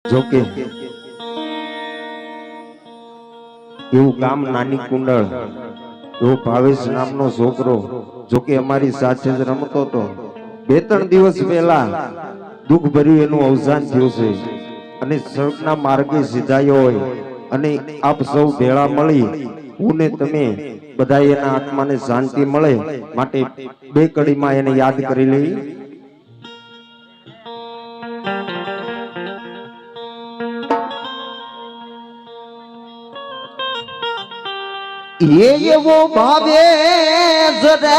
જોકે એવું ગામ નાની કુંડળ એવો ભાવેશ નામનો છોકરો જોકે અમારી સાથે જ રમતો હતો. 2-3 દિવસ પહેલા દુઃખ ભર્યું એનું અવસાન થયું છે અને સડકના માર્ગે સીધાયો હોય અને આપ સૌ ભેળા મળી હું ને તમે બધા એના આત્માને શાંતિ મળે માટે 2 કડીમાં એને યાદ કરી લઈ. એવો ભાવે જરે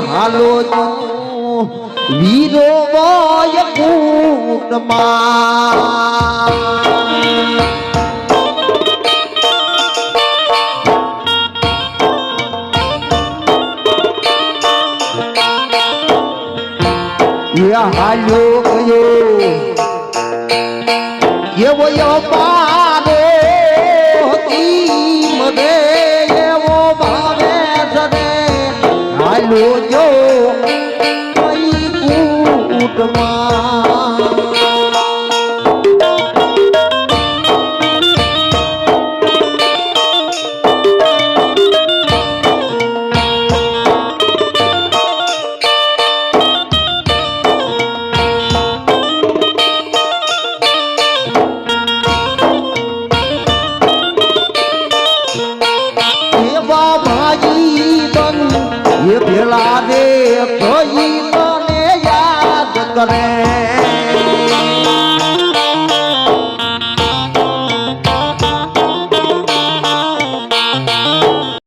હાલો વીરો વય પૂર્ણમાં હાલ્યો ગયો એવો પારો મદે એવો ભાવે જરે હાલ્યો જો કૂટમાં ભેળા રે કોઈ મને યાદ કરે